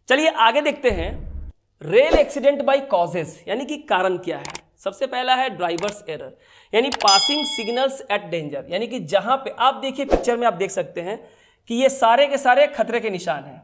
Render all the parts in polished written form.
चलिए आगे देखते हैं रेल एक्सीडेंट बाय कॉजेस, यानी कि कारण क्या है। सबसे पहला है ड्राइवर्स एरर, यानी पासिंग सिग्नल्स एट डेंजर, यानी कि जहां पे आप देखिए पिक्चर में आप देख सकते हैं कि ये सारे के सारे खतरे के निशान हैं।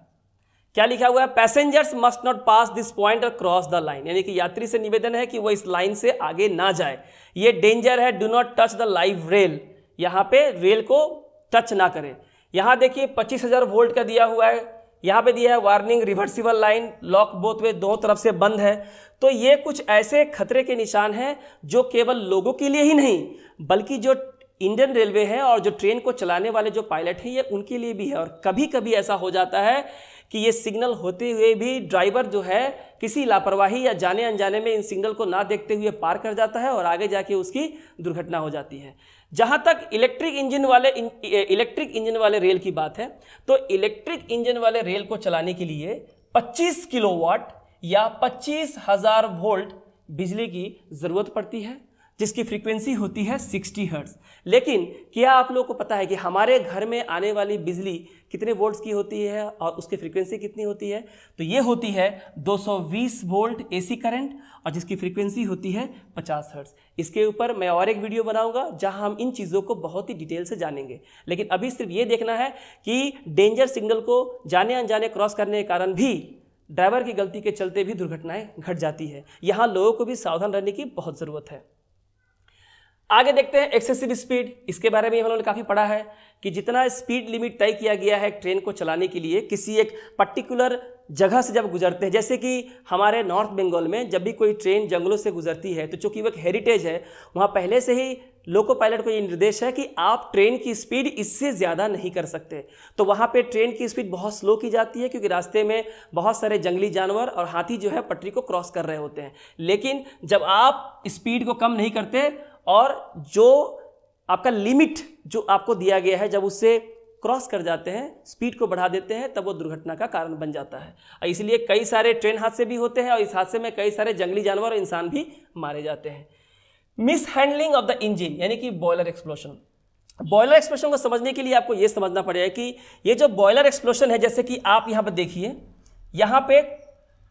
क्या लिखा हुआ है, passengers must not pass this point और क्रॉस द लाइन, यानी कि यात्री से निवेदन है कि वो इस लाइन से आगे ना जाए, ये डेंजर है, do not touch the live rail, यहाँ पे रेल को टच ना करें। यहाँ देखिए 25,000 वोल्ट का दिया हुआ है, यहाँ पे दिया है warning reversible line, lock both way, दोनों तरफ से बंद है। तो ये कुछ ऐसे खतरे के निशान हैं जो केवल लोगों के लिए ही नहीं बल्कि जो इंडियन रेलवे है और जो ट्रेन को चलाने वाले जो पायलट हैं ये उनके लिए भी है। और कभी कभी ऐसा हो जाता है कि ये सिग्नल होते हुए भी ड्राइवर जो है किसी लापरवाही या जाने अनजाने में इन सिग्नल को ना देखते हुए पार कर जाता है और आगे जाके उसकी दुर्घटना हो जाती है। जहां तक इलेक्ट्रिक इंजन वाले रेल की बात है, तो इलेक्ट्रिक इंजन वाले रेल को चलाने के लिए 25 किलोवाट या 25,000 वोल्ट बिजली की जरूरत पड़ती है, जिसकी फ्रीक्वेंसी होती है 60 हर्ट्ज। लेकिन क्या आप लोगों को पता है कि हमारे घर में आने वाली बिजली कितने वोल्ट्स की होती है और उसकी फ्रीक्वेंसी कितनी होती है? तो ये होती है 220 वोल्ट एसी करंट और जिसकी फ्रीक्वेंसी होती है 50 हर्ट्ज। इसके ऊपर मैं और एक वीडियो बनाऊंगा जहां हम इन चीज़ों को बहुत ही डिटेल से जानेंगे। लेकिन अभी सिर्फ ये देखना है कि डेंजर सिग्नल को जाने अनजाने क्रॉस करने के कारण भी ड्राइवर की गलती के चलते भी दुर्घटनाएं घट जाती है। यहाँ लोगों को भी सावधान रहने की बहुत ज़रूरत है। आगे देखते हैं एक्सेसिव स्पीड। इसके बारे में हम लोगों ने काफ़ी पढ़ा है कि जितना स्पीड लिमिट तय किया गया है ट्रेन को चलाने के लिए किसी एक पर्टिकुलर जगह से जब गुजरते हैं, जैसे कि हमारे नॉर्थ बंगाल में जब भी कोई ट्रेन जंगलों से गुजरती है तो चूंकि वो एक हेरिटेज है, वहाँ पहले से ही लोको पायलट को ये निर्देश है कि आप ट्रेन की स्पीड इससे ज़्यादा नहीं कर सकते। तो वहाँ पे ट्रेन की स्पीड बहुत स्लो की जाती है क्योंकि रास्ते में बहुत सारे जंगली जानवर और हाथी जो है पटरी को क्रॉस कर रहे होते हैं। लेकिन जब आप स्पीड को कम नहीं करते और जो आपका लिमिट जो आपको दिया गया है जब उससे क्रॉस कर जाते हैं, स्पीड को बढ़ा देते हैं, तब वो दुर्घटना का कारण बन जाता है। और इसलिए कई सारे ट्रेन हादसे भी होते हैं और इस हादसे में कई सारे जंगली जानवर और इंसान भी मारे जाते हैं। Miss handling of the engine, यानी कि बॉयलर एक्सप्लोशन। बॉयलर एक्सप्लोशन को समझने के लिए आपको ये समझना पड़ेगा कि ये जो बॉयलर एक्सप्लोशन है, जैसे कि आप यहाँ पर देखिए, यहाँ पे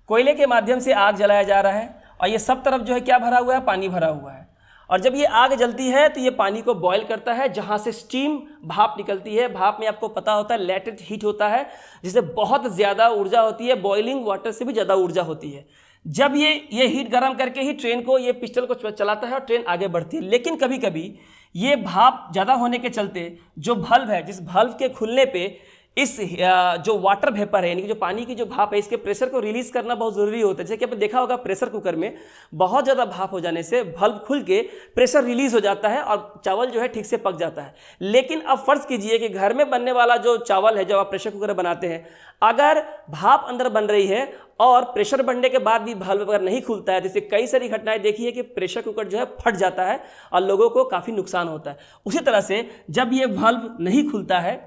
कोयले के माध्यम से आग जलाया जा रहा है और ये सब तरफ जो है क्या भरा हुआ है, पानी भरा हुआ है। और जब ये आग जलती है तो ये पानी को बॉयल करता है, जहाँ से स्टीम भाप निकलती है। भाप में आपको पता होता है लेटेंट हीट होता है, जिससे बहुत ज़्यादा ऊर्जा होती है, बॉइलिंग वाटर से भी ज़्यादा ऊर्जा होती है। जब ये हीट गर्म करके ही ट्रेन को, ये पिस्टन को चलाता है और ट्रेन आगे बढ़ती है। लेकिन कभी कभी ये भाप ज़्यादा होने के चलते जो भल्व है, जिस भल्व के खुलने पे इस जो वाटर वेपर है, यानी कि जो पानी की जो भाप है, इसके प्रेशर को रिलीज करना बहुत ज़रूरी होता है। जैसे कि आपने देखा होगा प्रेशर कुकर में बहुत ज़्यादा भाप हो जाने से भल्व खुल के प्रेशर रिलीज हो जाता है और चावल जो है ठीक से पक जाता है। लेकिन अब फर्ज कीजिए कि घर में बनने वाला जो चावल है, जब आप प्रेशर कुकर बनाते हैं, अगर भाप अंदर बन रही है और प्रेशर बढ़ने के बाद भी भल्व अगर नहीं खुलता है, जैसे कई सारी घटनाएं देखी है कि प्रेशर कुकर जो है फट जाता है और लोगों को काफ़ी नुकसान होता है। उसी तरह से जब ये भल्व नहीं खुलता है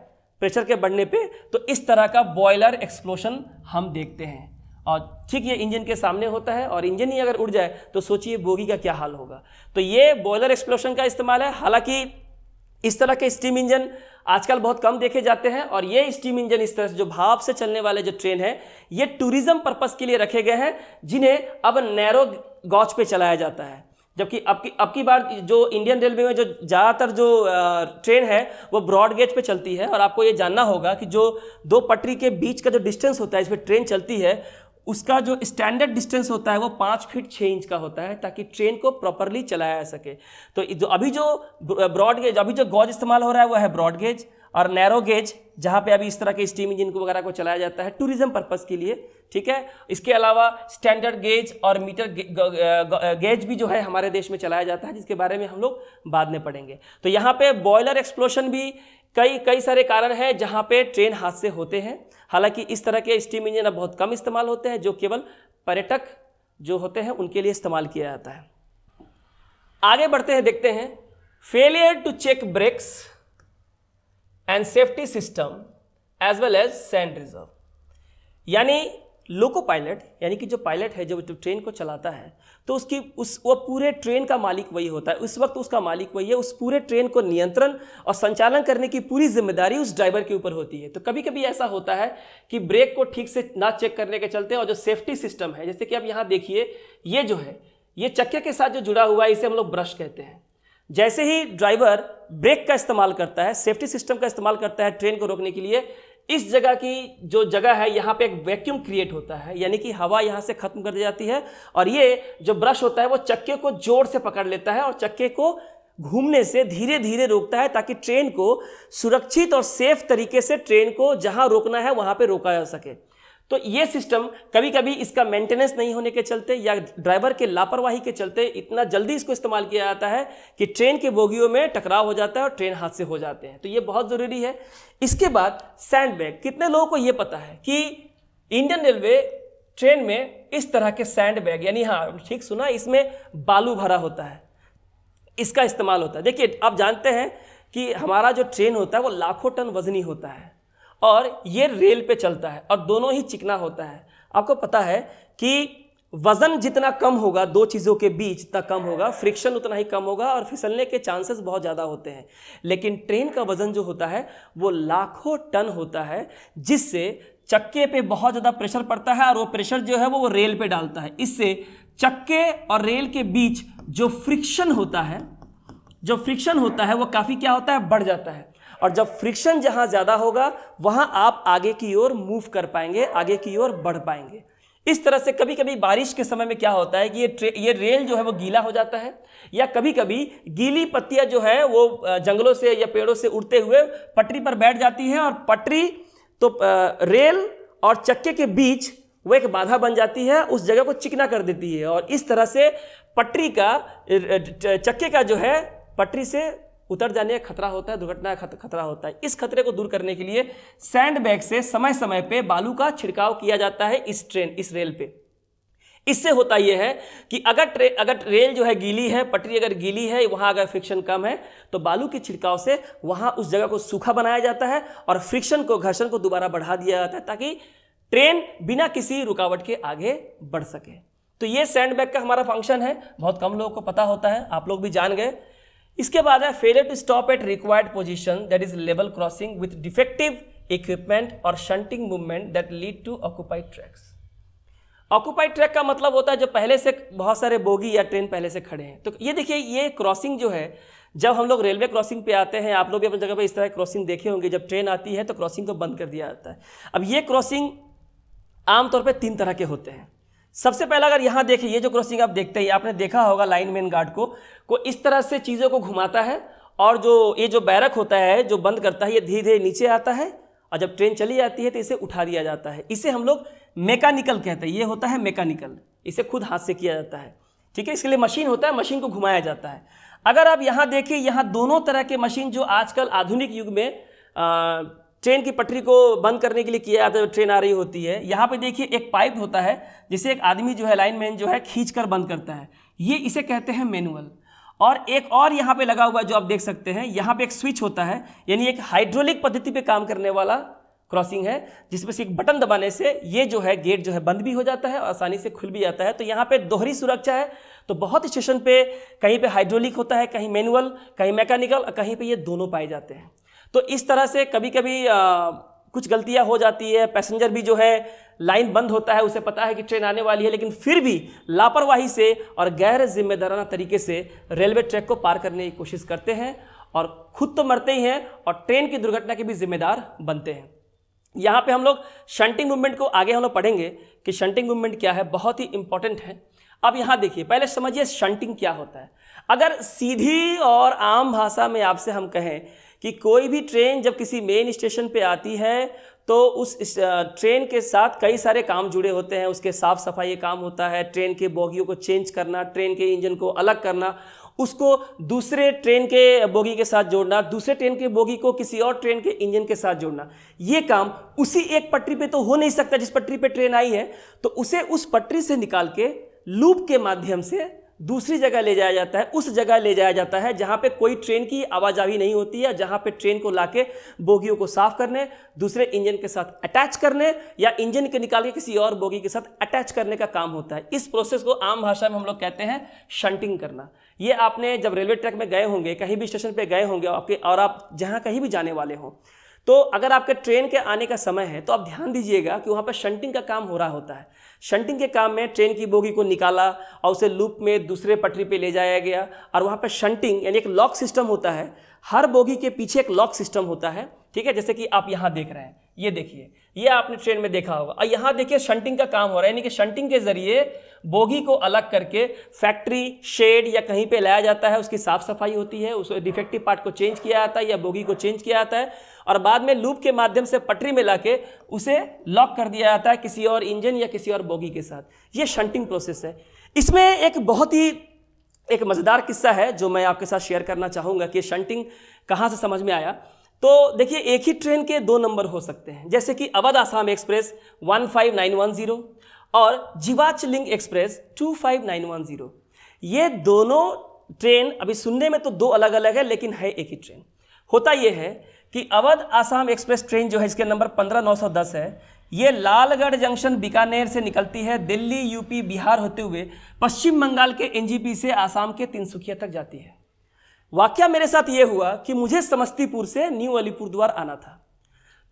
प्रेशर के बढ़ने पे, तो इस तरह का बॉयलर एक्सप्लोशन हम देखते हैं। और ठीक ये इंजन के सामने होता है और इंजन ही अगर उड़ जाए तो सोचिए बोगी का क्या हाल होगा। तो ये बॉयलर एक्सप्लोशन का इस्तेमाल है। हालांकि इस तरह के स्टीम इंजन आजकल बहुत कम देखे जाते हैं और ये स्टीम इंजन इस तरह से जो भाप से चलने वाले जो ट्रेन है, ये टूरिज्म पर्पस के लिए रखे गए हैं, जिन्हें अब नैरो गॉज पे चलाया जाता है। जबकि अब की बार जो इंडियन रेलवे में जो ज़्यादातर जो ट्रेन है वो ब्रॉड गेज पे चलती है। और आपको ये जानना होगा कि जो दो पटरी के बीच का जो डिस्टेंस होता है इस पर ट्रेन चलती है, उसका जो स्टैंडर्ड डिस्टेंस होता है वो 5 फीट 6 इंच का होता है, ताकि ट्रेन को प्रॉपरली चलाया जा सके। तो जो अभी जो ब्रॉड गेज, अभी जो गॉज इस्तेमाल हो रहा है वो है ब्रॉड गेज, और नैरो गेज जहाँ पे अभी इस तरह के स्टीम इंजन को वगैरह को चलाया जाता है टूरिज्म पर्पस के लिए। ठीक है, इसके अलावा स्टैंडर्ड गेज और मीटर गेज भी जो है हमारे देश में चलाया जाता है, जिसके बारे में हम लोग बाद में पढ़ेंगे। तो यहाँ पे बॉयलर एक्सप्लोशन भी कई सारे कारण हैं जहाँ पे ट्रेन हादसे होते हैं। हालांकि इस तरह के स्टीम इंजन अब बहुत कम इस्तेमाल होते हैं, जो केवल पर्यटक जो होते हैं उनके लिए इस्तेमाल किया जाता है। आगे बढ़ते हैं, देखते हैं failure to check brakes and safety system as well as sand reserve. यानी लोको पायलट यानी कि जो पायलट है जो ट्रेन को चलाता है, तो वो पूरे ट्रेन का मालिक वही होता है, उस वक्त उसका मालिक वही है, उस पूरे ट्रेन को नियंत्रण और संचालन करने की पूरी जिम्मेदारी उस ड्राइवर के ऊपर होती है। तो कभी कभी ऐसा होता है कि ब्रेक को ठीक से ना चेक करने के चलते और जो सेफ्टी सिस्टम है, जैसे कि आप यहाँ देखिए, ये जो है ये चक्के के साथ जो जुड़ा हुआ है इसे हम लोग ब्रश कहते हैं। जैसे ही ड्राइवर ब्रेक का इस्तेमाल करता है, सेफ्टी सिस्टम का इस्तेमाल करता है ट्रेन को रोकने के लिए, इस जगह की जो जगह है यहाँ पे एक वैक्यूम क्रिएट होता है, यानी कि हवा यहाँ से खत्म कर दी जाती है और ये जो ब्रश होता है वो चक्के को जोर से पकड़ लेता है और चक्के को घूमने से धीरे धीरे रोकता है, ताकि ट्रेन को सुरक्षित और सेफ तरीके से ट्रेन को जहाँ रोकना है वहाँ पे रोका जा सके। तो ये सिस्टम कभी कभी इसका मेंटेनेंस नहीं होने के चलते या ड्राइवर के लापरवाही के चलते इतना जल्दी इसको इस्तेमाल किया जाता है कि ट्रेन के बोगियों में टकराव हो जाता है और ट्रेन हादसे हो जाते हैं। तो ये बहुत ज़रूरी है। इसके बाद सैंडबैग, कितने लोगों को ये पता है कि इंडियन रेलवे ट्रेन में इस तरह के सैंडबैग, यानी हाँ ठीक सुना, इसमें बालू भरा होता है, इसका इस्तेमाल होता है। देखिए आप जानते हैं कि हमारा जो ट्रेन होता है वो लाखों टन वजनी होता है और ये रेल पे चलता है और दोनों ही चिकना होता है। आपको पता है कि वजन जितना कम होगा दो चीज़ों के बीच, जितना कम होगा फ्रिक्शन उतना ही कम होगा और फिसलने के चांसेस बहुत ज़्यादा होते हैं। लेकिन ट्रेन का वजन जो होता है वो लाखों टन होता है, जिससे चक्के पे बहुत ज़्यादा प्रेशर पड़ता है और वो प्रेशर जो है वो रेल पे डालता है। इससे चक्के और रेल के बीच जो फ्रिक्शन होता है वो काफ़ी क्या होता है, बढ़ जाता है। और जब फ्रिक्शन जहां ज़्यादा होगा वहां आप आगे की ओर मूव कर पाएंगे, आगे की ओर बढ़ पाएंगे। इस तरह से कभी कभी बारिश के समय में क्या होता है कि ये रेल जो है वो गीला हो जाता है, या कभी कभी गीली पत्तियां जो है वो जंगलों से या पेड़ों से उड़ते हुए पटरी पर बैठ जाती हैं और पटरी तो रेल और चक्के के बीच वो एक बाधा बन जाती है, उस जगह को चिकना कर देती है और इस तरह से पटरी का, चक्के का जो है पटरी से उतर जाने का खतरा होता है, दुर्घटना का खतरा होता है। इस खतरे को दूर करने के लिए सैंडबैग से समय समय पे बालू का छिड़काव किया जाता है इस रेल पे। इससे होता यह है कि अगर रेल जो है गीली है, पटरी अगर गीली है, वहां अगर फ्रिक्शन कम है तो बालू के छिड़काव से वहां उस जगह को सूखा बनाया जाता है और फ्रिक्शन को, घर्षण को दोबारा बढ़ा दिया जाता है, ताकि ट्रेन बिना किसी रुकावट के आगे बढ़ सके। तो ये सैंडबैग का हमारा फंक्शन है, बहुत कम लोगों को पता होता है, आप लोग भी जान गए। इसके बाद है failure to stop at required position, that is level crossing with defective equipment और shunting movement that lead to occupied tracks. Occupied track का मतलब होता है जो पहले से बहुत सारे बोगी या ट्रेन पहले से खड़े हैं। तो ये देखिए, ये क्रॉसिंग जो है, जब हम लोग रेलवे क्रॉसिंग पे आते हैं, आप लोग भी अपनी जगह पे इस तरह क्रॉसिंग देखे होंगे, जब ट्रेन आती है तो क्रॉसिंग को बंद कर दिया जाता है। अब ये क्रॉसिंग आमतौर पे 3 तरह के होते हैं। सबसे पहला अगर यहाँ देखिए, ये जो क्रॉसिंग आप देखते हैं, आपने देखा होगा लाइनमैन गार्ड को इस तरह से चीज़ों को घुमाता है और ये जो बैरक होता है जो बंद करता है, ये धीरे धीरे नीचे आता है और जब ट्रेन चली जाती है तो इसे उठा दिया जाता है। इसे हम लोग मैकेनिकल कहते हैं, ये होता है मैकेनिकल, इसे खुद हाथ से किया जाता है, ठीक है। इसके लिए मशीन होता है, मशीन को घुमाया जाता है। अगर आप यहाँ देखिए, यहाँ दोनों तरह के मशीन जो आजकल आधुनिक युग में ट्रेन की पटरी को बंद करने के लिए किया जाता है, ट्रेन आ रही होती है, यहाँ पे देखिए एक पाइप होता है जिसे एक आदमी जो है, लाइनमैन जो है, खींचकर बंद करता है, ये इसे कहते हैं मैनुअल। और एक और यहाँ पे लगा हुआ जो आप देख सकते हैं, यहाँ पे एक स्विच होता है, यानी एक हाइड्रोलिक पद्धति पे काम करने वाला क्रॉसिंग है, जिसमें से एक बटन दबाने से ये जो है गेट जो है बंद भी हो जाता है और आसानी से खुल भी जाता है। तो यहाँ पे दोहरी सुरक्षा है। तो बहुत स्टेशन पे कहीं पे हाइड्रोलिक होता है, कहीं मैनुअल, कहीं मैकेनिकल और कहीं पे ये दोनों पाए जाते हैं। तो इस तरह से कभी कभी कुछ गलतियां हो जाती है। पैसेंजर भी जो है, लाइन बंद होता है, उसे पता है कि ट्रेन आने वाली है, लेकिन फिर भी लापरवाही से और गैर जिम्मेदाराना तरीके से रेलवे ट्रैक को पार करने की कोशिश करते हैं और खुद तो मरते ही हैं और ट्रेन की दुर्घटना के भी जिम्मेदार बनते हैं। यहाँ पे हम लोग शंटिंग मूवमेंट को आगे हम लोग पढ़ेंगे कि शंटिंग मूवमेंट क्या है, बहुत ही इंपॉर्टेंट है। अब यहाँ देखिए, पहले समझिए शंटिंग क्या होता है। अगर सीधी और आम भाषा में आपसे हम कहें कि कोई भी ट्रेन जब किसी मेन स्टेशन पे आती है तो उस ट्रेन के साथ कई सारे काम जुड़े होते हैं। उसके साफ सफाई काम होता है, ट्रेन के बोगियों को चेंज करना, ट्रेन के इंजन को अलग करना, उसको दूसरे ट्रेन के बोगी के साथ जोड़ना, दूसरे ट्रेन के बोगी को किसी और ट्रेन के इंजन के साथ जोड़ना। ये काम उसी एक पटरी पे तो हो नहीं सकता जिस पटरी पे ट्रेन आई है, तो उसे उस पटरी से निकाल के लूप के माध्यम से दूसरी जगह ले जाया जाता है, उस जगह ले जाया जाता है जहां पे कोई ट्रेन की आवाजाही नहीं होती है, जहां पे ट्रेन को लाके बोगियों को साफ करने, दूसरे इंजन के साथ अटैच करने या इंजन के निकाल के किसी और बोगी के साथ अटैच करने का काम होता है। इस प्रोसेस को आम भाषा में हम लोग कहते हैं शंटिंग करना। ये आपने जब रेलवे ट्रैक में गए होंगे, कहीं भी स्टेशन पे गए होंगे आपके, और आप जहां कहीं भी जाने वाले हों, तो अगर आपके ट्रेन के आने का समय है तो आप ध्यान दीजिएगा कि वहाँ पर शंटिंग का काम हो रहा होता है। शंटिंग के काम में ट्रेन की बोगी को निकाला और उसे लूप में दूसरे पटरी पे ले जाया गया, और वहाँ पर शंटिंग यानी एक लॉक सिस्टम होता है। हर बोगी के पीछे एक लॉक सिस्टम होता है, ठीक है, जैसे कि आप यहाँ देख रहे हैं, ये देखिए, ये आपने ट्रेन में देखा होगा। और यहाँ देखिए शंटिंग का काम हो रहा है, यानी कि शंटिंग के जरिए बोगी को अलग करके फैक्ट्री, शेड या कहीं पे लाया जाता है, उसकी साफ सफाई होती है, उस डिफेक्टिव पार्ट को चेंज किया जाता है या बोगी को चेंज किया जाता है, और बाद में लूप के माध्यम से पटरी में लाके उसे लॉक कर दिया जाता है किसी और इंजन या किसी और बोगी के साथ। ये शंटिंग प्रोसेस है। इसमें एक बहुत ही एक मज़ेदार किस्सा है जो मैं आपके साथ शेयर करना चाहूँगा कि शंटिंग कहाँ से समझ में आया। तो देखिए, एक ही ट्रेन के 2 नंबर हो सकते हैं, जैसे कि अवध आसाम एक्सप्रेस 15910 और जिवाच-लिंक एक्सप्रेस 25910। ये दोनों ट्रेन अभी सुनने में तो 2 अलग अलग है, लेकिन है एक ही ट्रेन। होता यह है कि अवध आसाम एक्सप्रेस ट्रेन जो है, इसके नंबर 15910 है, ये लालगढ़ जंक्शन बीकानेर से निकलती है, दिल्ली, यूपी, बिहार होते हुए पश्चिम बंगाल के एनजीपी से आसाम के तिनसुकिया तक जाती है। वाकया मेरे साथ ये हुआ कि मुझे समस्तीपुर से न्यू अलीपुरद्वार आना था,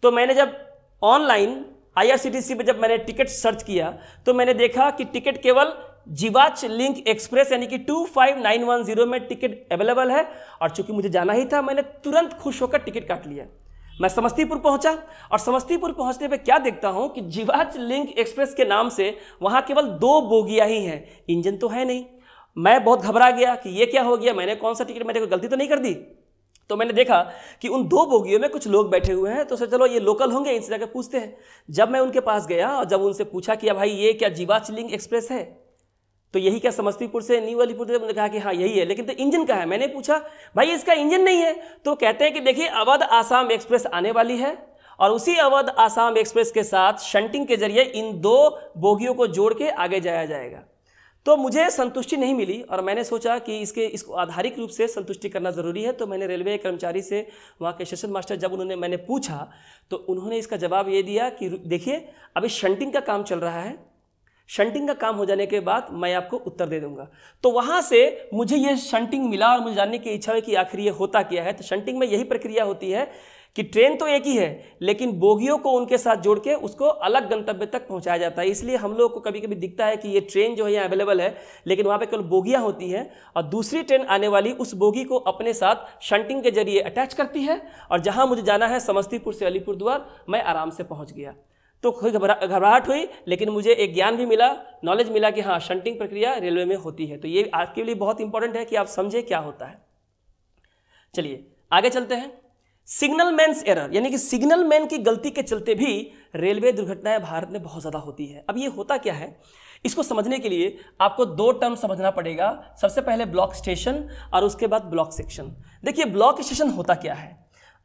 तो मैंने जब ऑनलाइन IRCTC पे जब मैंने टिकट सर्च किया तो मैंने देखा कि टिकट केवल जिवाच-लिंक एक्सप्रेस यानी कि 25910 में टिकट अवेलेबल है, और चूंकि मुझे जाना ही था, मैंने तुरंत खुश होकर टिकट काट लिया। मैं समस्तीपुर पहुंचा, और समस्तीपुर पहुंचने पे क्या देखता हूं कि जिवाच-लिंक एक्सप्रेस के नाम से वहां केवल 2 बोगियां ही हैं, इंजन तो है नहीं। मैं बहुत घबरा गया कि ये क्या हो गया, मैंने कौन सा टिकट, मैंने कोई गलती तो नहीं कर दी। तो मैंने देखा कि उन 2 बोगियों में कुछ लोग बैठे हुए हैं, तो सोचा चलो ये लोकल होंगे, इनसे जाकर पूछते हैं। जब मैं उनके पास गया और जब उनसे पूछा कि भाई ये क्या जिवाच-लिंक एक्सप्रेस है, तो यही क्या समस्तीपुर से न्यू अलीपुर, उन्होंने कहा कि हाँ यही है, लेकिन तो इंजन का है। मैंने पूछा भाई इसका इंजन नहीं है, तो कहते हैं कि देखिए अवध आसाम एक्सप्रेस आने वाली है, और उसी अवध आसाम एक्सप्रेस के साथ शंटिंग के जरिए इन 2 बोगियों को जोड़ के आगे जाया जाएगा। तो मुझे संतुष्टि नहीं मिली, और मैंने सोचा कि इसको आधारिक रूप से संतुष्टि करना ज़रूरी है। तो मैंने रेलवे कर्मचारी से, वहाँ के स्टेशन मास्टर, जब मैंने पूछा तो उन्होंने इसका जवाब ये दिया कि देखिए अभी शंटिंग का काम चल रहा है, शंटिंग का काम हो जाने के बाद मैं आपको उत्तर दे दूंगा। तो वहाँ से मुझे ये शंटिंग मिला, और मुझे जानने की इच्छा है कि आखिर ये होता क्या है। तो शंटिंग में यही प्रक्रिया होती है कि ट्रेन तो एक ही है, लेकिन बोगियों को उनके साथ जोड़ के उसको अलग गंतव्य तक पहुंचाया जाता है। इसलिए हम लोग को कभी कभी दिखता है कि ये ट्रेन जो है यहाँ अवेलेबल है, लेकिन वहाँ पे केवल बोगियाँ होती हैं, और दूसरी ट्रेन आने वाली उस बोगी को अपने साथ शंटिंग के जरिए अटैच करती है, और जहाँ मुझे जाना है समस्तीपुर से अलीपुरद्वार, मैं आराम से पहुँच गया। तो कोई घबराहट हुई, लेकिन मुझे एक ज्ञान भी मिला, नॉलेज मिला कि हाँ शंटिंग प्रक्रिया रेलवे में होती है। तो ये आपके लिए बहुत इंपॉर्टेंट है कि आप समझे क्या होता है। चलिए आगे चलते हैं। सिग्नल मैन्स एरर, यानी कि सिग्नल मैन की गलती के चलते भी रेलवे दुर्घटनाएं भारत में बहुत ज़्यादा होती है। अब ये होता क्या है, इसको समझने के लिए आपको 2 टर्म समझना पड़ेगा। सबसे पहले ब्लॉक स्टेशन और उसके बाद ब्लॉक सेक्शन। देखिए ब्लॉक स्टेशन होता क्या है,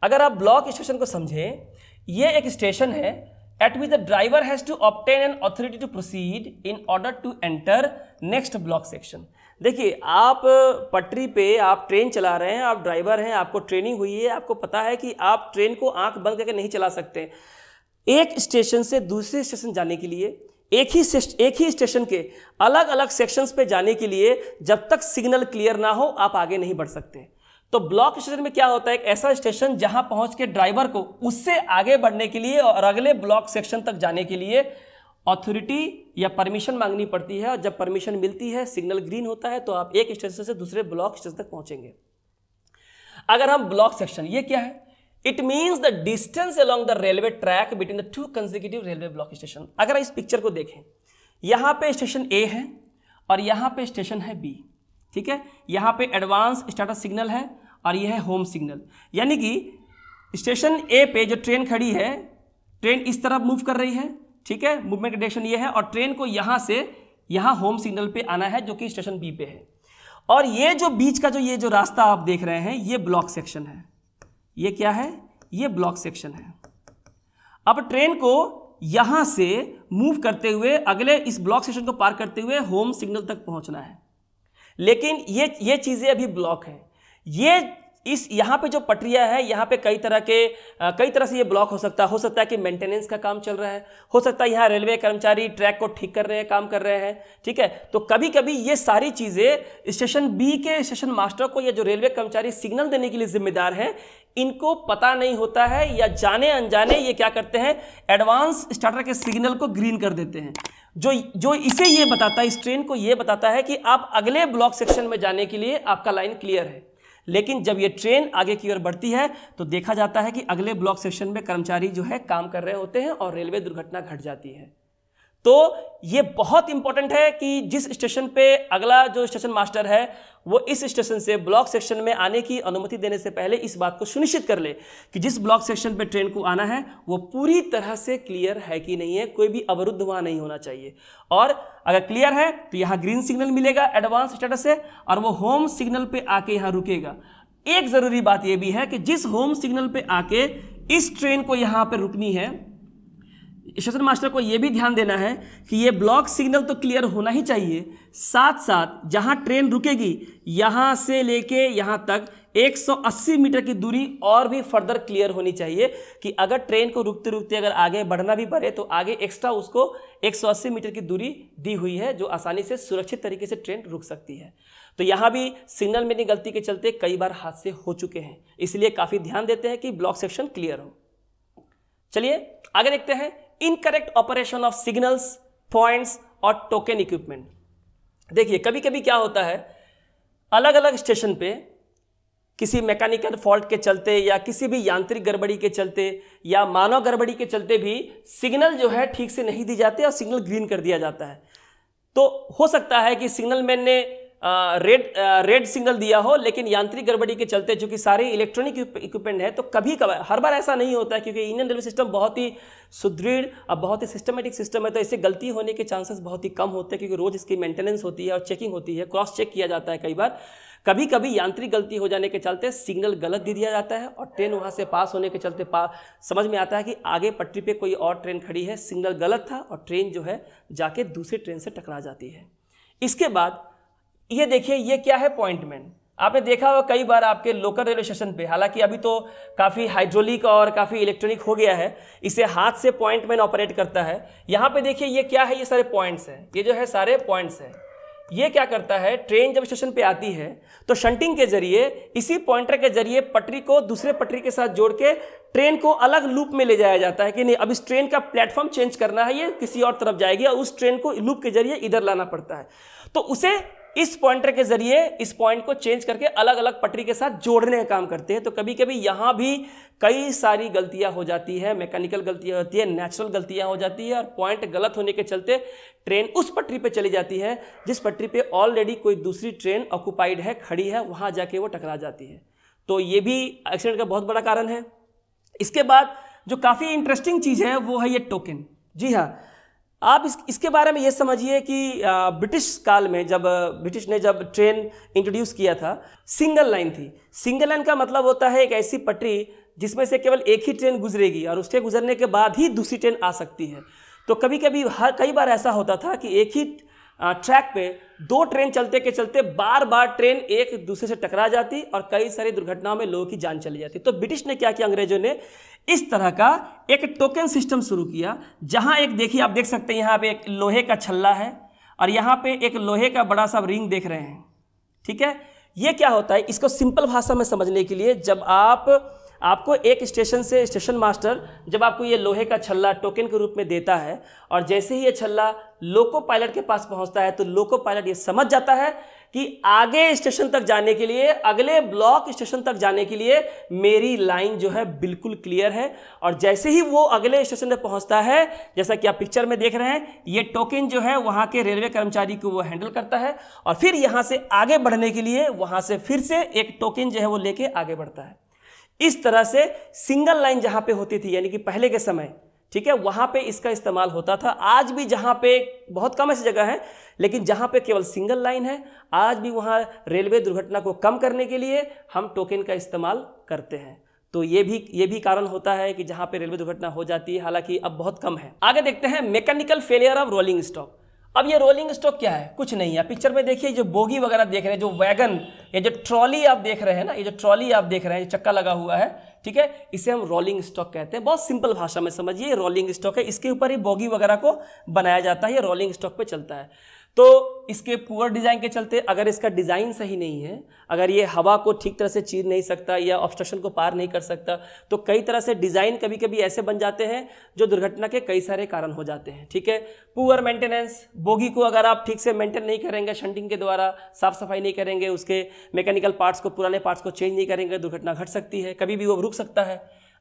अगर आप ब्लॉक स्टेशन को समझें, ये एक स्टेशन है at which the driver has to obtain an authority to proceed in order to enter next block section। देखिए आप पटरी पे आप ट्रेन चला रहे हैं, आप ड्राइवर हैं, आपको ट्रेनिंग हुई है, आपको पता है कि आप ट्रेन को आंख बंद करके नहीं चला सकते। एक स्टेशन से दूसरे स्टेशन जाने के लिए, एक ही स्टेशन के अलग अलग सेक्शंस पे जाने के लिए जब तक सिग्नल क्लियर ना हो आप आगे नहीं बढ़ सकते। तो ब्लॉक स्टेशन में क्या होता है, एक ऐसा स्टेशन जहां पहुंच के ड्राइवर को उससे आगे बढ़ने के लिए और अगले ब्लॉक सेक्शन तक जाने के लिए अथॉरिटी या परमिशन मांगनी पड़ती है, और जब परमिशन मिलती है, सिग्नल ग्रीन होता है, तो आप एक स्टेशन से दूसरे ब्लॉक स्टेशन तक पहुंचेंगे। अगर हम ब्लॉक सेक्शन, ये क्या है, it means the distance along the railway track between the 2 consecutive railway block station. अगर इस पिक्चर को देखें, यहां पे स्टेशन ए है और यहां पे स्टेशन है बी, ठीक है। यहाँ पे एडवांस स्टार्टर सिग्नल है और यह है होम सिग्नल, यानी कि स्टेशन ए पे जो ट्रेन खड़ी है, ट्रेन इस तरफ मूव कर रही है, ठीक है, मूवमेंट का डायरेक्शन ये है, और ट्रेन को यहाँ से यहाँ होम सिग्नल पे आना है जो कि स्टेशन बी पे है। और ये जो बीच का ये जो रास्ता आप देख रहे हैं, ये ब्लॉक सेक्शन है। ये क्या है, ये ब्लॉक सेक्शन है। अब ट्रेन को यहाँ से मूव करते हुए अगले इस ब्लॉक सेक्शन को पार करते हुए होम सिग्नल तक पहुँचना है। लेकिन ये चीज़ें अभी ब्लॉक हैं। ये इस यहाँ पे जो पटरियाँ है, यहाँ पे कई तरह से ये ब्लॉक हो सकता है कि मेंटेनेंस का काम चल रहा है, हो सकता है यहाँ रेलवे कर्मचारी ट्रैक को ठीक कर रहे हैं, काम कर रहे हैं, ठीक है। तो कभी कभी ये सारी चीज़ें स्टेशन बी के स्टेशन मास्टर को या जो रेलवे कर्मचारी सिग्नल देने के लिए जिम्मेदार हैं, इनको पता नहीं होता है, या जाने अनजाने ये क्या करते हैं, एडवांस स्टार्टर के सिग्नल को ग्रीन कर देते हैं, जो इसे ये बताता है, इस ट्रेन को ये बताता है कि आप अगले ब्लॉक सेक्शन में जाने के लिए आपका लाइन क्लियर है। लेकिन जब ये ट्रेन आगे की ओर बढ़ती है तो देखा जाता है कि अगले ब्लॉक सेक्शन में कर्मचारी जो है काम कर रहे होते हैं और रेलवे दुर्घटना घट जाती है। तो ये बहुत इंपॉर्टेंट है कि जिस स्टेशन पे अगला जो स्टेशन मास्टर है वो इस स्टेशन से ब्लॉक सेक्शन में आने की अनुमति देने से पहले इस बात को सुनिश्चित कर ले कि जिस ब्लॉक सेक्शन पे ट्रेन को आना है वो पूरी तरह से क्लियर है कि नहीं है, कोई भी अवरुद्ध वहाँ नहीं होना चाहिए। और अगर क्लियर है तो यहाँ ग्रीन सिग्नल मिलेगा एडवांस स्टेटस से, और वो होम सिग्नल पे आके यहाँ रुकेगा। एक ज़रूरी बात यह भी है कि जिस होम सिग्नल पे आके इस ट्रेन को यहाँ पे रुकनी है, स्टेशन मास्टर को यह भी ध्यान देना है कि ये ब्लॉक सिग्नल तो क्लियर होना ही चाहिए, साथ साथ जहां ट्रेन रुकेगी यहां से लेके यहां तक 180 मीटर की दूरी और भी फर्दर क्लियर होनी चाहिए कि अगर ट्रेन को रुकते रुकते अगर आगे बढ़ना भी पड़े तो आगे एक्स्ट्रा उसको 180 मीटर की दूरी दी हुई है, जो आसानी से सुरक्षित तरीके से ट्रेन रुक सकती है। तो यहाँ भी सिग्नल में गलती के चलते कई बार हादसे हो चुके हैं, इसलिए काफ़ी ध्यान देते हैं कि ब्लॉक सेक्शन क्लियर हो। चलिए आगे देखते हैं incorrect operation of signals, points और टोकन इक्विपमेंट। देखिए कभी कभी क्या होता है, अलग अलग स्टेशन पे किसी मैकेनिकल फॉल्ट के चलते या किसी भी यांत्रिक गड़बड़ी के चलते या मानव गड़बड़ी के चलते भी सिग्नल जो है ठीक से नहीं दी जाते और सिग्नल ग्रीन कर दिया जाता है। तो हो सकता है कि सिग्नल मैन ने रेड सिग्नल दिया हो, लेकिन यांत्रिक गड़बड़ी के चलते चूंकि सारे इलेक्ट्रॉनिक इक्विपमेंट है तो कभी कभार, हर बार ऐसा नहीं होता है, क्योंकि इंडियन रेलवे सिस्टम बहुत ही सुदृढ़ और बहुत ही सिस्टमेटिक सिस्टम है, तो इससे गलती होने के चांसेस बहुत ही कम होते हैं, क्योंकि रोज इसकी मेंटेनेंस होती है और चेकिंग होती है, क्रॉस चेक किया जाता है। कई बार कभी कभी यांत्रिक गलती हो जाने के चलते सिग्नल गलत दे दिया जाता है और ट्रेन वहाँ से पास होने के चलते समझ में आता है कि आगे पटरी पे कोई और ट्रेन खड़ी है, सिग्नल गलत था और ट्रेन जो है जाके दूसरी ट्रेन से टकरा जाती है। इसके बाद ये देखिए, ये क्या है, पॉइंटमैन। आपने देखा होगा कई बार आपके लोकल रेलवे स्टेशन पे, हालांकि अभी तो काफ़ी हाइड्रोलिक और काफ़ी इलेक्ट्रॉनिक हो गया है, इसे हाथ से पॉइंटमैन ऑपरेट करता है। यहाँ पे देखिए ये क्या है, ये सारे पॉइंट्स हैं, ये जो है सारे पॉइंट्स हैं। ये क्या करता है, ट्रेन जब स्टेशन पे आती है तो शंटिंग के जरिए, इसी पॉइंटर के जरिए पटरी को दूसरे पटरी के साथ जोड़ के ट्रेन को अलग लूप में ले जाया जाता है कि नहीं अब इस ट्रेन का प्लेटफॉर्म चेंज करना है, ये किसी और तरफ जाएगी और उस ट्रेन को लूप के जरिए इधर लाना पड़ता है। तो उसे इस पॉइंटर के जरिए इस पॉइंट को चेंज करके अलग अलग पटरी के साथ जोड़ने का काम करते हैं। तो कभी कभी यहाँ भी कई सारी गलतियाँ हो जाती है, मैकेनिकल गलतियाँ होती है, नेचुरल गलतियाँ हो जाती है और पॉइंट गलत होने के चलते ट्रेन उस पटरी पे चली जाती है जिस पटरी पे ऑलरेडी कोई दूसरी ट्रेन ऑक्यूपाइड है, खड़ी है, वहाँ जाके वो टकरा जाती है। तो ये भी एक्सीडेंट का बहुत बड़ा कारण है। इसके बाद जो काफ़ी इंटरेस्टिंग चीज़ है वो है ये टोकन। जी हाँ, आप इसके बारे में ये समझिए कि ब्रिटिश काल में जब ब्रिटिश ने जब ट्रेन इंट्रोड्यूस किया था, सिंगल लाइन थी। सिंगल लाइन का मतलब होता है एक ऐसी पटरी जिसमें से केवल एक ही ट्रेन गुजरेगी और उसके गुजरने के बाद ही दूसरी ट्रेन आ सकती है। तो कभी कभी कई बार ऐसा होता था कि एक ही ट्रैक पे दो ट्रेन चलते के चलते बार बार ट्रेन एक दूसरे से टकरा जाती और कई सारी दुर्घटनाओं में लोगों की जान चली जाती। तो ब्रिटिश ने क्या किया, अंग्रेजों ने इस तरह का एक टोकन सिस्टम शुरू किया, जहां एक देखिए आप देख सकते हैं यहाँ पे एक लोहे का छल्ला है और यहाँ पे एक लोहे का बड़ा सा रिंग देख रहे हैं। ठीक है, ये क्या होता है, इसको सिंपल भाषा में समझने के लिए, जब आपको एक स्टेशन से स्टेशन मास्टर जब आपको ये लोहे का छल्ला टोकन के रूप में देता है और जैसे ही ये छल्ला लोको पायलट के पास पहुंचता है तो लोको पायलट ये समझ जाता है कि आगे स्टेशन तक जाने के लिए, अगले ब्लॉक स्टेशन तक जाने के लिए मेरी लाइन जो है बिल्कुल क्लियर है। और जैसे ही वो अगले स्टेशन पर पहुंचता है, जैसा कि आप पिक्चर में देख रहे हैं, ये टोकन जो है वहां के रेलवे कर्मचारी को वो हैंडल करता है और फिर यहां से आगे बढ़ने के लिए वहां से फिर से एक टोकन जो है वो लेके आगे बढ़ता है। इस तरह से सिंगल लाइन जहां पे होती थी, यानी कि पहले के समय, ठीक है, वहां पे इसका इस्तेमाल होता था। आज भी जहां पे बहुत कम ऐसी जगह है, लेकिन जहां पे केवल सिंगल लाइन है, आज भी वहां रेलवे दुर्घटना को कम करने के लिए हम टोकन का इस्तेमाल करते हैं। तो ये भी कारण होता है कि जहां पे रेलवे दुर्घटना हो जाती है, हालांकि अब बहुत कम है। आगे देखते हैं mechanical failure of rolling stock. अब ये रोलिंग स्टॉक क्या है? कुछ नहीं है। पिक्चर में देखिए जो बोगी वगैरह देख रहे हैं, जो वैगन, ये जो ट्रॉली आप देख रहे हैं ना, ये जो ट्रॉली आप देख रहे हैं, चक्का लगा हुआ है, ठीक है, इसे हम रोलिंग स्टॉक कहते हैं। बहुत सिंपल भाषा में समझिए, रोलिंग स्टॉक है, इसके ऊपर ही बोगी वगैरह को बनाया जाता है, ये रोलिंग स्टॉक पे चलता है। तो इसके पुअर डिजाइन के चलते, अगर इसका डिजाइन सही नहीं है, अगर ये हवा को ठीक तरह से चीर नहीं सकता या ऑब्स्ट्रक्शन को पार नहीं कर सकता, तो कई तरह से डिजाइन कभी कभी ऐसे बन जाते हैं जो दुर्घटना के कई सारे कारण हो जाते हैं, ठीक है। पुअर मेंटेनेंस, बोगी को अगर आप ठीक से मेंटेन नहीं करेंगे, शंटिंग के द्वारा साफ सफाई नहीं करेंगे, उसके मैकेनिकल पार्ट्स को, पुराने पार्ट्स को चेंज नहीं करेंगे, दुर्घटना घट सकती है, कभी भी वो रुक सकता है।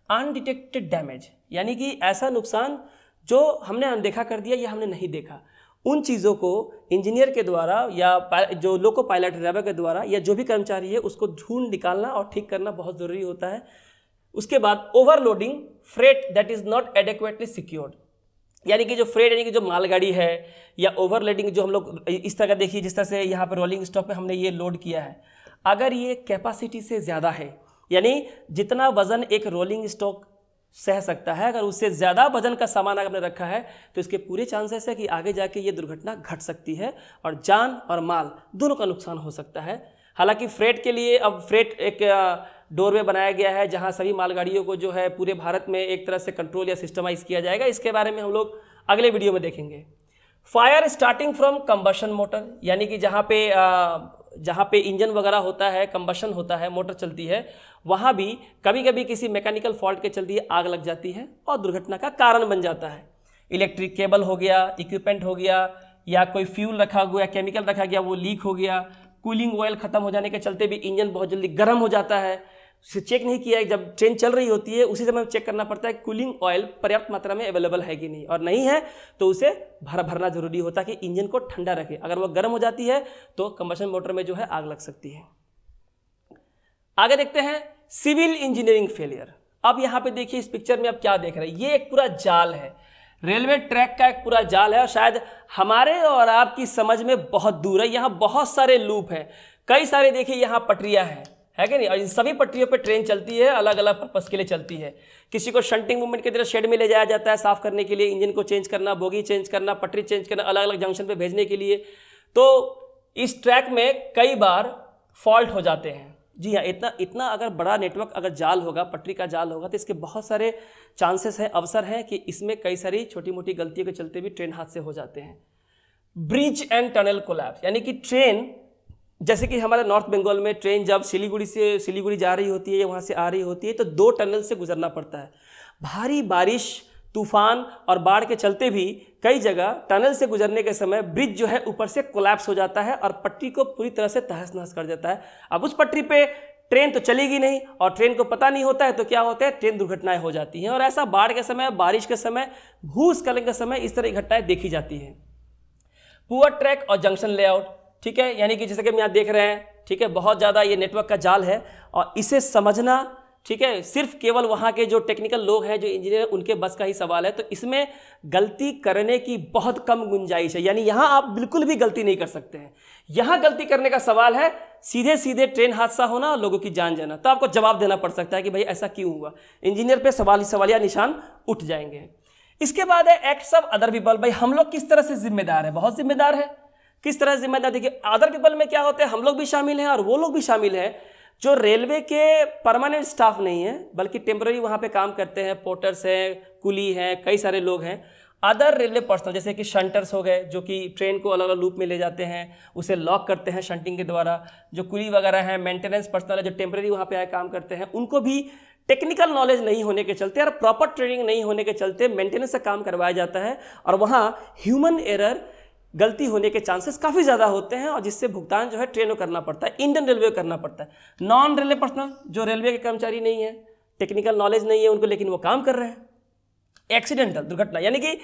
अनडिटेक्टेड डैमेज, यानी कि ऐसा नुकसान जो हमने अनदेखा कर दिया या हमने नहीं देखा, उन चीज़ों को इंजीनियर के द्वारा या जो लोको पायलट ड्राइवर के द्वारा या जो भी कर्मचारी है उसको ढूंढ निकालना और ठीक करना बहुत ज़रूरी होता है। उसके बाद overloading freight that is not adequately secured, यानी कि जो फ्रेट यानी कि जो मालगाड़ी है, या ओवरलोडिंग जो हम लोग इस तरह देखिए, जिस तरह से यहाँ पर रोलिंग स्टॉक पे हमने ये लोड किया है, अगर ये कैपेसिटी से ज़्यादा है, यानी जितना वज़न एक रोलिंग स्टॉक सह सकता है, अगर उससे ज़्यादा वजन का सामान आपने रखा है, तो इसके पूरे चांसेस है कि आगे जाके ये दुर्घटना घट सकती है और जान और माल दोनों का नुकसान हो सकता है। हालांकि फ्रेट के लिए अब फ्रेट एक डोरवे बनाया गया है, जहां सभी मालगाड़ियों को जो है पूरे भारत में एक तरह से कंट्रोल या सिस्टमाइज किया जाएगा। इसके बारे में हम लोग अगले वीडियो में देखेंगे। Fire starting from combustion motor, यानी कि जहाँ पे इंजन वगैरह होता है, कंबशन होता है, मोटर चलती है, वहाँ भी कभी कभी किसी मैकेनिकल फॉल्ट के चलते आग लग जाती है और दुर्घटना का कारण बन जाता है। इलेक्ट्रिक केबल हो गया, इक्विपमेंट हो गया, या कोई फ्यूल रखा हुआ, केमिकल रखा गया, वो लीक हो गया, कूलिंग ऑयल खत्म हो जाने के चलते भी इंजन बहुत जल्दी गर्म हो जाता है। उसे चेक नहीं किया है, जब ट्रेन चल रही होती है उसी समय चेक करना पड़ता है कूलिंग ऑयल पर्याप्त मात्रा में अवेलेबल है कि नहीं, और नहीं है तो उसे भरना जरूरी होता है कि इंजन को ठंडा रखे। अगर वो गर्म हो जाती है तो कंबशन मोटर में जो है आग लग सकती है। आगे देखते हैं सिविल इंजीनियरिंग फेलियर। अब यहाँ पे देखिए इस पिक्चर में आप क्या देख रहे हैं, ये एक पूरा जाल है, रेलवे ट्रैक का एक पूरा जाल है, और शायद हमारे और आपकी समझ में बहुत दूर है। यहाँ बहुत सारे लूप हैं, कई सारे देखिए यहाँ पटरियाँ हैं, है कि नहीं, और इन सभी पटरियों पे ट्रेन चलती है, अलग अलग पर्पस के लिए चलती है। किसी को शंटिंग मूवमेंट की तरह शेड में ले जाया जाता है साफ करने के लिए, इंजन को चेंज करना, बोगी चेंज करना, पटरी चेंज करना, अलग अलग जंक्शन पे भेजने के लिए। तो इस ट्रैक में कई बार फॉल्ट हो जाते हैं। जी हाँ, इतना अगर बड़ा नेटवर्क अगर जाल होगा, पटरी का जाल होगा, तो इसके बहुत सारे चांसेस हैं, अवसर हैं कि इसमें कई सारी छोटी मोटी गलतियों के चलते भी ट्रेन हादसे हो जाते हैं। ब्रिज एंड टनल कोलैप्स, यानी कि ट्रेन, जैसे कि हमारे नॉर्थ बंगाल में ट्रेन जब सिलीगुड़ी जा रही होती है या वहाँ से आ रही होती है, तो 2 टनल से गुजरना पड़ता है। भारी बारिश, तूफान और बाढ़ के चलते भी कई जगह टनल से गुजरने के समय ब्रिज जो है ऊपर से कोलैप्स हो जाता है और पटरी को पूरी तरह से तहस नहस कर देता है। अब उस पटरी पे ट्रेन तो चलेगी नहीं और ट्रेन को पता नहीं होता है, तो क्या होता है, ट्रेन दुर्घटनाएं हो जाती हैं। और ऐसा बाढ़ के समय, बारिश के समय, भूस्खलन के समय इस तरह की घटनाएं देखी जाती हैं। पुअर ट्रैक और जंक्शन लेआउट, ठीक है, यानी कि जैसे कि हम यहाँ देख रहे हैं, ठीक है, बहुत ज़्यादा ये नेटवर्क का जाल है और इसे समझना, ठीक है, सिर्फ केवल वहाँ के जो टेक्निकल लोग हैं, जो इंजीनियर, उनके बस का ही सवाल है। तो इसमें गलती करने की बहुत कम गुंजाइश है, यानी यहाँ आप बिल्कुल भी गलती नहीं कर सकते हैं। यहाँ गलती करने का सवाल है सीधे सीधे ट्रेन हादसा होना और लोगों की जान जाना, तो आपको जवाब देना पड़ सकता है कि भाई ऐसा क्यों हुआ। इंजीनियर पे सवालिया निशान उठ जाएंगे। इसके बाद है एक्ट्स ऑफ अदर पीपल। भाई हम लोग किस तरह से जिम्मेदार है, बहुत जिम्मेदार है। किस तरह जिम्मेदार, देखिए अदर पीपल में क्या होते हैं, हम लोग भी शामिल हैं और वो लोग भी शामिल हैं जो रेलवे के परमानेंट स्टाफ नहीं है बल्कि टेम्पररी वहाँ पे काम करते हैं, पोर्टर्स हैं, कुली हैं, कई सारे लोग हैं। अदर रेलवे पर्सनल जैसे कि शंटर्स हो गए, जो कि ट्रेन को अलग अलग लूप में ले जाते हैं, उसे लॉक करते हैं शंटिंग के द्वारा। जो कुली वगैरह हैं, मेंटेनेंस पर्सनल है जो टेम्पररी वहाँ पे आए काम करते हैं, उनको भी टेक्निकल नॉलेज नहीं होने के चलते और प्रॉपर ट्रेनिंग नहीं होने के चलते मेंटेनेंस से काम करवाया जाता है और वहाँ ह्यूमन एरर, गलती होने के चांसेस काफ़ी ज़्यादा होते हैं और जिससे भुगतान जो है ट्रेन को करना पड़ता है, इंडियन रेलवे को करना पड़ता है। नॉन रेलवे पर्सनल जो रेलवे के कर्मचारी नहीं है, टेक्निकल नॉलेज नहीं है उनको, लेकिन वो काम कर रहे हैं। एक्सीडेंटल दुर्घटना, यानी कि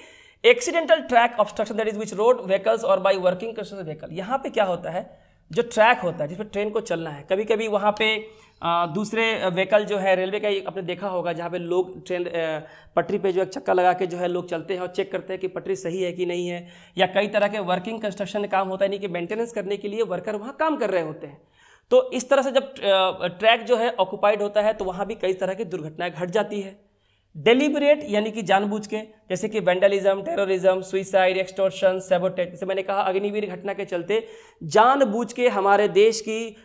accidental track obstruction that is which road vehicles और बाय वर्किंग कंस्ट्रक्शन व्हीकल। यहाँ पे क्या होता है, जो ट्रैक होता है जिस पर ट्रेन को चलना है, कभी कभी वहाँ पे दूसरे व्हीकल जो है रेलवे का, आपने देखा होगा जहाँ पे लोग ट्रेन पटरी पे जो एक चक्का लगा के जो है लोग चलते हैं और चेक करते हैं कि पटरी सही है कि नहीं है, या कई तरह के वर्किंग कंस्ट्रक्शन काम होता है, यानी कि मेंटेनेंस करने के लिए वर्कर वहाँ काम कर रहे होते हैं। तो इस तरह से जब ट्रैक जो है ऑक्यूपाइड होता है तो वहाँ भी कई तरह की दुर्घटनाएं घट जाती है। डेलिबरेट यानी कि जानबूझ के, जैसे कि vandalism, terrorism, suicide, extortion, sabotage. जैसे मैंने कहा अग्निवीर घटना के चलते जानबूझ के हमारे देश की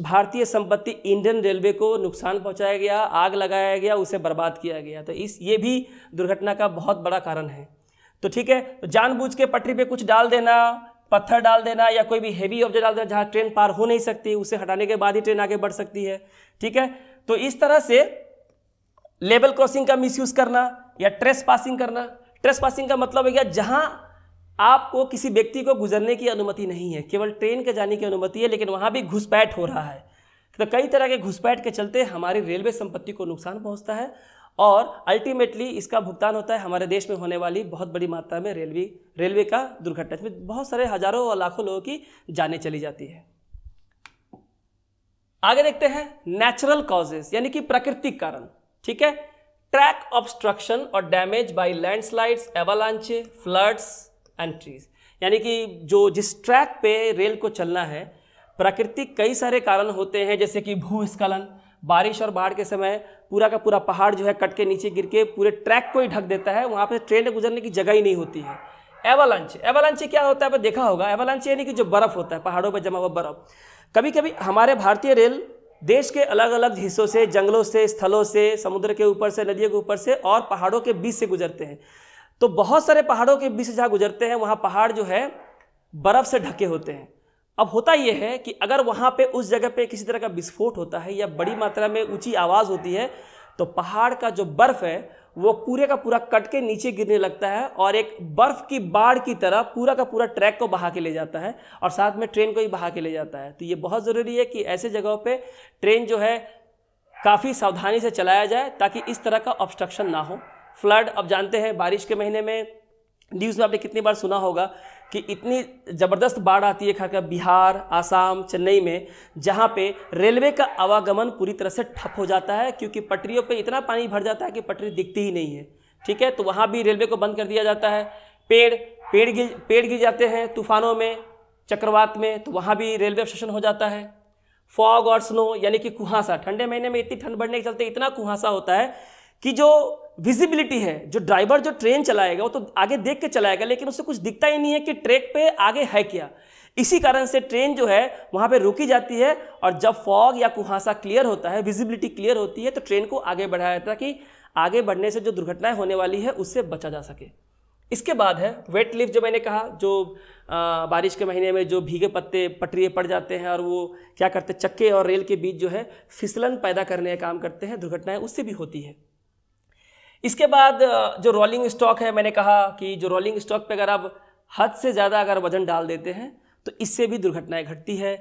भारतीय संपत्ति इंडियन रेलवे को नुकसान पहुंचाया गया, आग लगाया गया, उसे बर्बाद किया गया। तो ये भी दुर्घटना का बहुत बड़ा कारण है। तो ठीक है, तो जानबूझ के पटरी पे कुछ डाल देना, पत्थर डाल देना या कोई भी हेवी ऑब्जेक्ट डाल देना जहाँ ट्रेन पार हो नहीं सकती, उसे हटाने के बाद ही ट्रेन आगे बढ़ सकती है। ठीक है, तो इस तरह से लेवल क्रॉसिंग का मिसयूज करना या ट्रेस पासिंग करना। ट्रेस पासिंग का मतलब है क्या, जहां आपको किसी व्यक्ति को गुजरने की अनुमति नहीं है, केवल ट्रेन के जाने की अनुमति है, लेकिन वहां भी घुसपैठ हो रहा है। तो कई तरह के घुसपैठ के चलते हमारी रेलवे संपत्ति को नुकसान पहुंचता है और अल्टीमेटली इसका भुगतान होता है हमारे देश में होने वाली बहुत बड़ी मात्रा में रेलवे का दुर्घटना, इसमें बहुत सारे हजारों और लाखों लोगों की जानें चली जाती है। आगे देखते हैं नेचुरल कॉजेज यानी कि प्राकृतिक कारण। ठीक है, ट्रैक ऑब्स्ट्रक्शन और damage by landslides, avalanche, floods and trees. यानी कि जिस ट्रैक पे रेल को चलना है, प्राकृतिक कई सारे कारण होते हैं, जैसे कि भूस्खलन, बारिश और बाढ़ के समय पूरा का पूरा पहाड़ जो है कट के नीचे गिर के पूरे ट्रैक को ही ढक देता है, वहाँ पे ट्रेन गुजरने की जगह ही नहीं होती है। एवालांचे क्या होता है, आपने देखा होगा। एवालांचे यानी कि जो बर्फ होता है, पहाड़ों पर जमा हुआ बर्फ। कभी कभी हमारे भारतीय रेल देश के अलग अलग हिस्सों से, जंगलों से, स्थलों से, समुद्र के ऊपर से, नदियों के ऊपर से और पहाड़ों के बीच से गुजरते हैं। तो बहुत सारे पहाड़ों के बीच से जहाँ गुजरते हैं वहाँ पहाड़ जो है बर्फ से ढके होते हैं। अब होता यह है कि अगर वहाँ पे उस जगह पे किसी तरह का विस्फोट होता है या बड़ी मात्रा में ऊंची आवाज़ होती है, तो पहाड़ का जो बर्फ है वो पूरे का पूरा कट के नीचे गिरने लगता है और एक बर्फ की बाढ़ की तरह पूरा का पूरा ट्रैक को बहा के ले जाता है और साथ में ट्रेन को ही बहा के ले जाता है। तो ये बहुत ज़रूरी है कि ऐसे जगहों पे ट्रेन जो है काफ़ी सावधानी से चलाया जाए ताकि इस तरह का ऑब्स्ट्रक्शन ना हो। फ्लड, अब जानते हैं बारिश के महीने में न्यूज़ में आपने कितनी बार सुना होगा कि इतनी ज़बरदस्त बाढ़ आती है खासकर बिहार, आसाम, चेन्नई में, जहाँ पे रेलवे का आवागमन पूरी तरह से ठप हो जाता है क्योंकि पटरियों पे इतना पानी भर जाता है कि पटरी दिखती ही नहीं है। ठीक है, तो वहाँ भी रेलवे को बंद कर दिया जाता है। पेड़ गिर जाते हैं तूफानों में, चक्रवात में, तो वहाँ भी रेलवे ऑब्स्ट्रक्शन हो जाता है। फॉग और स्नो यानी कि कुहासा, ठंडे महीने में इतनी ठंड बढ़ने के चलते इतना कुहासा होता है कि जो विजिबिलिटी है, जो ड्राइवर जो ट्रेन चलाएगा वो तो आगे देख के चलाएगा लेकिन उससे कुछ दिखता ही नहीं है कि ट्रैक पे आगे है क्या। इसी कारण से ट्रेन जो है वहाँ पे रुकी जाती है और जब फॉग या कुहासा क्लियर होता है, विजिबिलिटी क्लियर होती है, तो ट्रेन को आगे बढ़ाया जाता है कि आगे बढ़ने से जो दुर्घटनाएं होने वाली है उससे बचा जा सके। इसके बाद है वेट लिफ्ट, जो मैंने कहा, जो बारिश के महीने में जो भीगे पत्ते पटरिए पड़ जाते हैं और वो क्या करते हैं, चक्के और रेल के बीच जो है फिसलन पैदा करने का काम करते हैं, दुर्घटनाएं उससे भी होती है। इसके बाद जो रोलिंग स्टॉक है, मैंने कहा कि जो रोलिंग स्टॉक पे अगर आप हद से ज़्यादा अगर वजन डाल देते हैं तो इससे भी दुर्घटनाएं घटती है।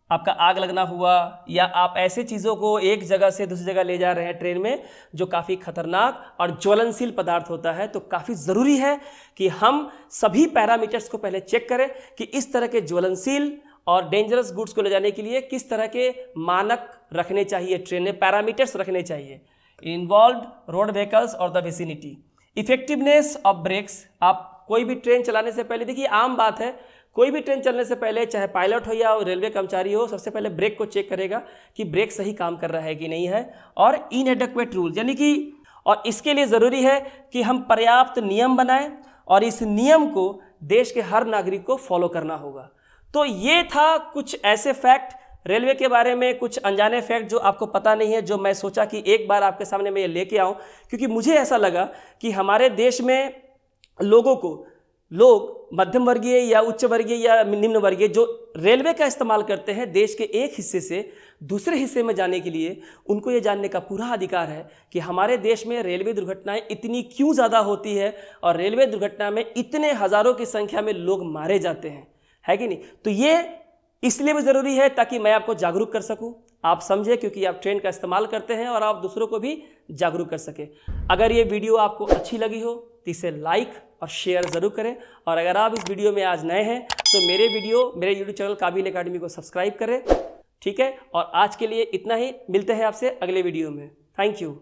आपका आग लगना हुआ या आप ऐसे चीज़ों को एक जगह से दूसरी जगह ले जा रहे हैं ट्रेन में जो काफ़ी खतरनाक और ज्वलनशील पदार्थ होता है, तो काफ़ी ज़रूरी है कि हम सभी पैरामीटर्स को पहले चेक करें कि इस तरह के ज्वलनशील और डेंजरस गुड्स को ले जाने के लिए किस तरह के मानक रखने चाहिए, ट्रेन में पैरामीटर्स रखने चाहिए। इन्वॉल्व्ड रोड व्हीकल्स और the vicinity, effectiveness of brakes. आप कोई भी ट्रेन चलाने से पहले, देखिए आम बात है, कोई भी ट्रेन चलने से पहले चाहे पायलट हो या रेलवे कर्मचारी हो, सबसे पहले ब्रेक को चेक करेगा कि ब्रेक सही काम कर रहा है कि नहीं है। और इनएडेक्वेट रूल यानी कि, और इसके लिए ज़रूरी है कि हम पर्याप्त नियम बनाएं और इस नियम को देश के हर नागरिक को फॉलो करना होगा। तो ये था कुछ ऐसे फैक्ट रेलवे के बारे में, कुछ अनजाने फैक्ट जो आपको पता नहीं है, जो मैं सोचा कि एक बार आपके सामने मैं ये लेके आऊँ, क्योंकि मुझे ऐसा लगा कि हमारे देश में लोग मध्यम वर्गीय या उच्च वर्गीय या निम्न वर्गीय जो रेलवे का इस्तेमाल करते हैं देश के एक हिस्से से दूसरे हिस्से में जाने के लिए, उनको ये जानने का पूरा अधिकार है कि हमारे देश में रेलवे दुर्घटनाएं इतनी क्यों ज़्यादा होती है और रेलवे दुर्घटना में इतने हज़ारों की संख्या में लोग मारे जाते हैं, है कि नहीं। तो ये इसलिए भी ज़रूरी है ताकि मैं आपको जागरूक कर सकूं, आप समझे, क्योंकि आप ट्रेन का इस्तेमाल करते हैं और आप दूसरों को भी जागरूक कर सके। अगर ये वीडियो आपको अच्छी लगी हो तो इसे लाइक और शेयर ज़रूर करें, और अगर आप इस वीडियो में आज नए हैं तो मेरे यूट्यूब चैनल काबिल एकेडमी को सब्सक्राइब करें। ठीक है, और आज के लिए इतना ही, मिलते हैं आपसे अगले वीडियो में। Thank you.